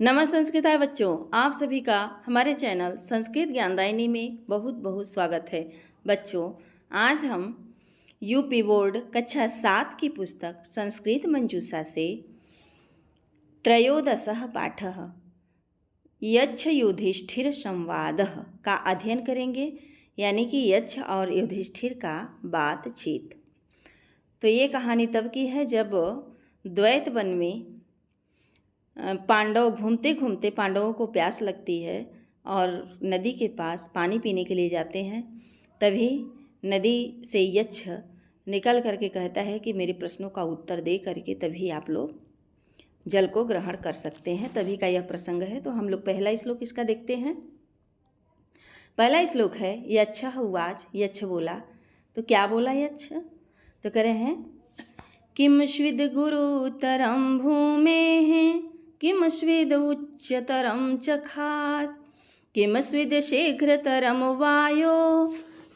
नमः संस्कृताय बच्चों, आप सभी का हमारे चैनल संस्कृत ज्ञानदायिनी में बहुत बहुत स्वागत है। बच्चों, आज हम यूपी बोर्ड कक्षा 7 की पुस्तक संस्कृत मंजूषा से त्रयोदशः पाठः यच्छ युधिष्ठिर संवादः का अध्ययन करेंगे, यानी कि यच्छ और युधिष्ठिर का बातचीत। तो ये कहानी तब की है जब द्वैत वन में पांडव घूमते घूमते पांडवों को प्यास लगती है और नदी के पास पानी पीने के लिए जाते हैं। तभी नदी से यक्ष निकल करके कहता है कि मेरे प्रश्नों का उत्तर दे करके तभी आप लोग जल को ग्रहण कर सकते हैं। तभी का यह प्रसंग है। तो हम लोग पहला श्लोक इसका देखते हैं। पहला श्लोक है यच्छः उवाच। यक्ष बोला। तो क्या बोला यक्ष? तो कह रहे हैं किम स्विद गुरुतरम भूमेः किम स्विद उच्चतरम चखात किम स्विद शीघ्रतरम वायो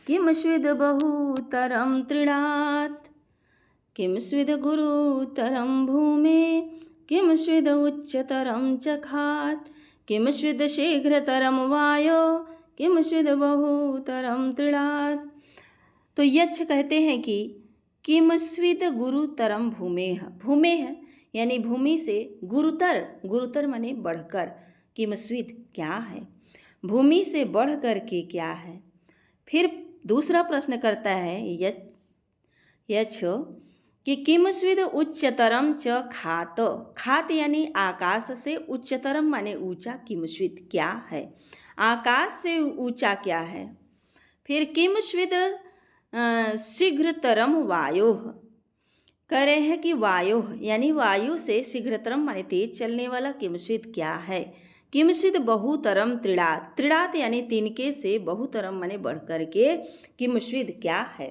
किम स्विद बहुतरम तृणात् किम स्विद गुरुतरम भूमे किम स्विद उच्चतरम चखात किम स्विद शीघ्रतरम वायो किम स्विद बहुतरम तृणात्। तो यक्ष कहते हैं कि किम स्विद गुरुतरम भूमेः। भूमेः यानी भूमि से गुरुतर, गुरुतर माने बढ़कर। किमस्विद क्या है, भूमि से बढ़ कर के क्या है। फिर दूसरा प्रश्न करता है यक्ष कि किमस्विद उच्चतरम च खात। खात यानी आकाश से, उच्चतरम माने ऊंचा। किमस्विद क्या है, आकाश से ऊंचा क्या है। फिर किमस्विद शीघ्रतरम वायोः। कह रहे हैं कि वायु यानी वायु से शीघ्रतरम माने तेज चलने वाला। किमस्विद क्या है, किमस्विद बहुतरम त्रिडात। त्रिडात यानी तिनके से, बहुतरम माने बढ़ कर के। किमस्विद क्या है।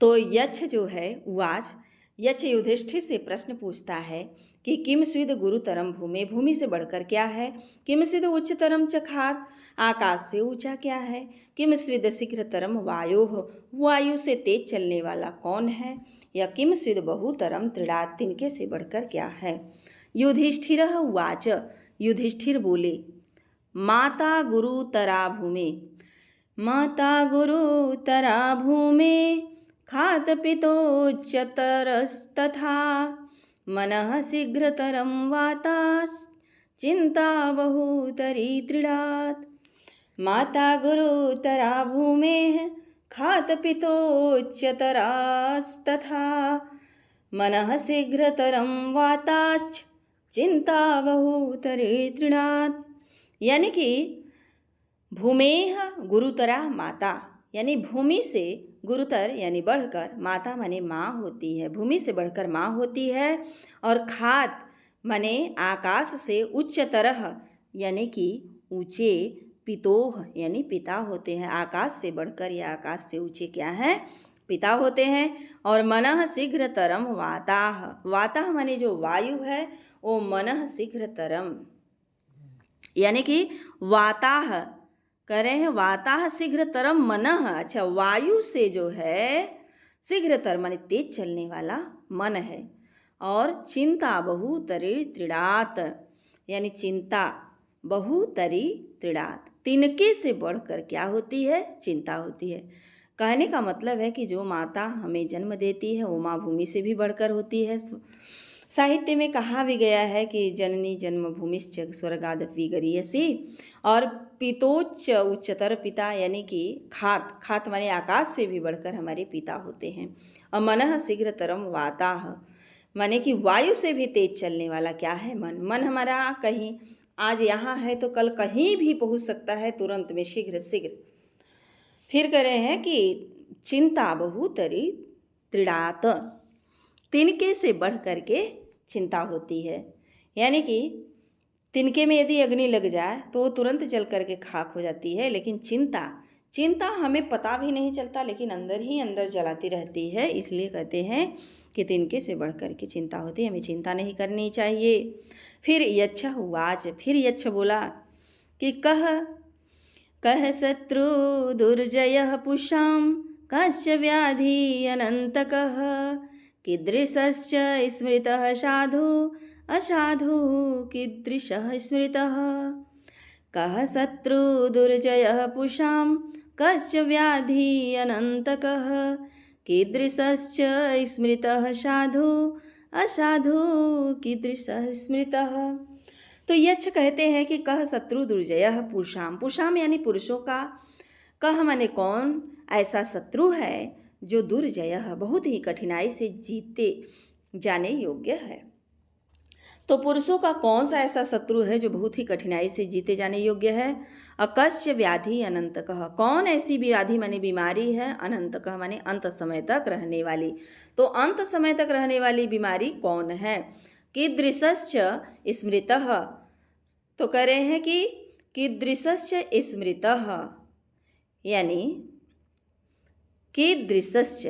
तो यक्ष जो है उवाच, यक्ष युधिष्ठिर से प्रश्न पूछता है कि किमस्विद गुरुतरम भूमि, भूमि से बढ़कर क्या है। किमस्विद उच्चतरम चखात, आकाश से ऊंचा क्या है। किमस्विद शीघ्रतरम वायोः, वायु से तेज चलने वाला कौन है। या किमस्विद बहुतरम त्रिडात, तिनके से बढ़कर क्या है। युधिष्ठिरः उवाच। युधिष्ठिर बोले माता गुरुतरा भूमे, माता गुरुतरा भूमे खात पितोच्चतरस्तथा मनः शीघ्रतरम वातास् चिंता बहुतरी त्रिडात्। माता गुरुतरा भूमेः खात पितोच्चतरास्तथा मनः शीघ्रतरम वाताश्च चिंता बहुतरे तृणात्। यानी कि भूमेः गुरुतरा माता, यानी भूमि से गुरुतर यानी बढ़कर, माता माने माँ होती है, भूमि से बढ़कर माँ होती है। और खात माने आकाश से, उच्चतरह यानी कि ऊंचे, पितोह यानी पिता होते हैं। आकाश से बढ़कर या आकाश से ऊंचे क्या हैं, पिता होते हैं। और मनः शीघ्रतरम वाताः, वाताः माने जो वायु है वो मनः शीघ्रतरम यानी कि वाताः कह रहे हैं, वाताः शीघ्रतरम मनः। अच्छा, वायु से जो है शीघ्रतर माने तेज चलने वाला मन है। और चिंता बहुतरी त्रिडात यानी चिंता, बहुतरी त्रिडात तिनके से बढ़कर क्या होती है, चिंता होती है। कहने का मतलब है कि जो माता हमें जन्म देती है वो माँ भूमि से भी बढ़कर होती है। साहित्य में कहा भी गया है कि जननी जन्मभूमिश्च स्वर्गादपि गरीयसी। और पितोच्च उच्चतर पिता यानी कि खात, खात माने आकाश से भी बढ़कर हमारे पिता होते हैं। और मनः शीघ्रतरम वाताः माने कि वायु से भी तेज चलने वाला क्या है, मन। मन हमारा कहीं आज यहाँ है तो कल कहीं भी पहुँच सकता है, तुरंत में, शीघ्र शीघ्र। फिर कह रहे हैं कि चिंता बहुतरी त्रिडात, तिनके से बढ़ करके चिंता होती है। यानी कि तिनके में यदि अग्नि लग जाए तो तुरंत जल करके खाक हो जाती है, लेकिन चिंता, चिंता हमें पता भी नहीं चलता लेकिन अंदर ही अंदर जलाती रहती है। इसलिए कहते हैं कि तिनके से बढ़ करके चिंता होती है, हमें चिंता नहीं करनी चाहिए। फिर यच्छ उवाच, फिर यच्छ बोला कि कह शत्रु दुर्जयः पुषां कश्च व्याधि अनंतकः कीदृशश्च स्मृतः साधु असाधु कीदृशः स्मृतः। कः शत्रु दुर्जयः पुषां कस्य व्याधि अनन्तकः। कीदृशश्च स्मृतः साधु असाधु कीदृशः स्मृतः। तो यक्ष कहते हैं कि कह शत्रु दुर्जयः पुषाम, पुषाम यानी पुरुषों का, कह माने कौन ऐसा शत्रु है जो दुर्जयः बहुत ही कठिनाई से जीते जाने योग्य है। तो पुरुषों का कौन सा ऐसा शत्रु है जो बहुत ही कठिनाई से जीते जाने योग्य है। अकस्य व्याधि अनंतकः, कौन ऐसी व्याधि माने बीमारी है, अनंतकः माने अंत समय तक रहने वाली। तो अंत समय तक रहने वाली बीमारी कौन है। कीदृशश्च स्मृतः, तो कह रहे हैं कि कीदृशश्च स्मृतः यानी कीदृशश्च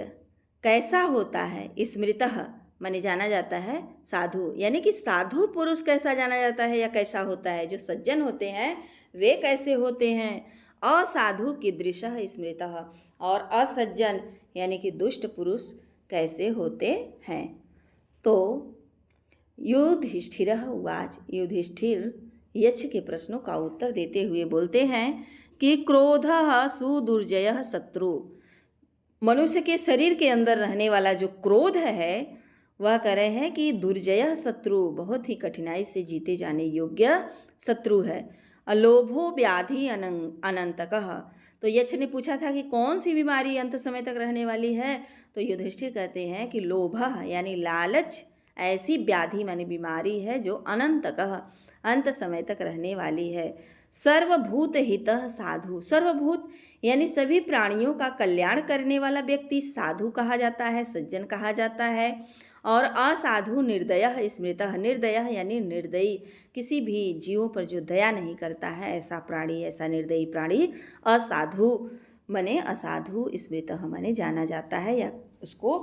कैसा होता है, स्मृतः माने जाना जाता है साधु, यानी कि साधु पुरुष कैसा जाना जाता है या कैसा होता है। जो सज्जन होते हैं वे कैसे होते हैं। असाधु कीदृशः स्मृतः, और असज्जन यानी कि दुष्ट पुरुष कैसे होते हैं। तो युधिष्ठिरः उवाच, युधिष्ठिर यक्ष के प्रश्नों का उत्तर देते हुए बोलते हैं कि क्रोधः सुदुर्जयः शत्रु, मनुष्य के शरीर के अंदर रहने वाला जो क्रोध है वह कह रहे हैं कि दुर्जय शत्रु बहुत ही कठिनाई से जीते जाने योग्य शत्रु है। अलोभो व्याधि अनंतकः, तो यक्ष ने पूछा था कि कौन सी बीमारी अंत समय तक रहने वाली है। तो युधिष्ठिर कहते हैं कि लोभः यानी लालच ऐसी व्याधि माने बीमारी है जो अनंतकः अंत समय तक रहने वाली है। सर्वभूत हितः साधु, सर्वभूत यानी सभी प्राणियों का कल्याण करने वाला व्यक्ति साधु कहा जाता है, सज्जन कहा जाता है। और असाधु निर्दयः स्मृतः, निर्दयः यानी निर्दयी, किसी भी जीवों पर जो दया नहीं करता है ऐसा प्राणी, ऐसा निर्दयी प्राणी असाधु माने असाधु स्मृतः माने जाना जाता है या उसको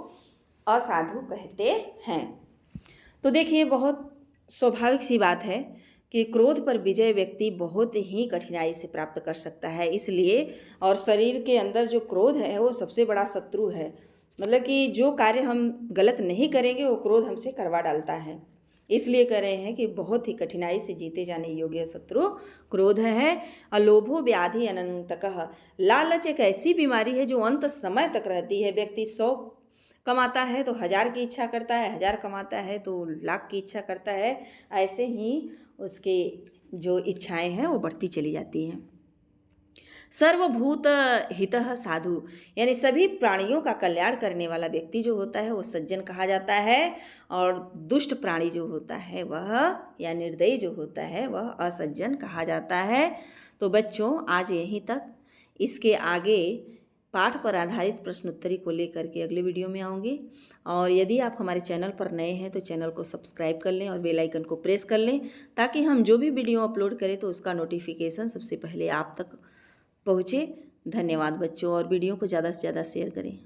असाधु कहते हैं। तो देखिए बहुत स्वाभाविक सी बात है कि क्रोध पर विजय व्यक्ति बहुत ही कठिनाई से प्राप्त कर सकता है। इसलिए और शरीर के अंदर जो क्रोध है वो सबसे बड़ा शत्रु है। मतलब कि जो कार्य हम गलत नहीं करेंगे वो क्रोध हमसे करवा डालता है। इसलिए कह रहे हैं कि बहुत ही कठिनाई से जीते जाने योग्य शत्रु क्रोध है। अलोभो व्याधि अनंतकः, लालच एक ऐसी बीमारी है जो अंत समय तक रहती है। व्यक्ति 100 कमाता है तो 1000 की इच्छा करता है, 1000 कमाता है तो लाख की इच्छा करता है। ऐसे ही उसके जो इच्छाएं हैं वो बढ़ती चली जाती हैं। सर्वभूत हितः साधु यानी सभी प्राणियों का कल्याण करने वाला व्यक्ति जो होता है वो सज्जन कहा जाता है। और दुष्ट प्राणी जो होता है वह या निर्दयी जो होता है वह असज्जन कहा जाता है। तो बच्चों आज यहीं तक, इसके आगे पाठ पर आधारित प्रश्नोत्तरी को लेकर के अगले वीडियो में आऊँगी। और यदि आप हमारे चैनल पर नए हैं तो चैनल को सब्सक्राइब कर लें और बेल आइकन को प्रेस कर लें ताकि हम जो भी वीडियो अपलोड करें तो उसका नोटिफिकेशन सबसे पहले आप तक पहुँचे। धन्यवाद बच्चों, और वीडियो को ज़्यादा से ज़्यादा शेयर करें।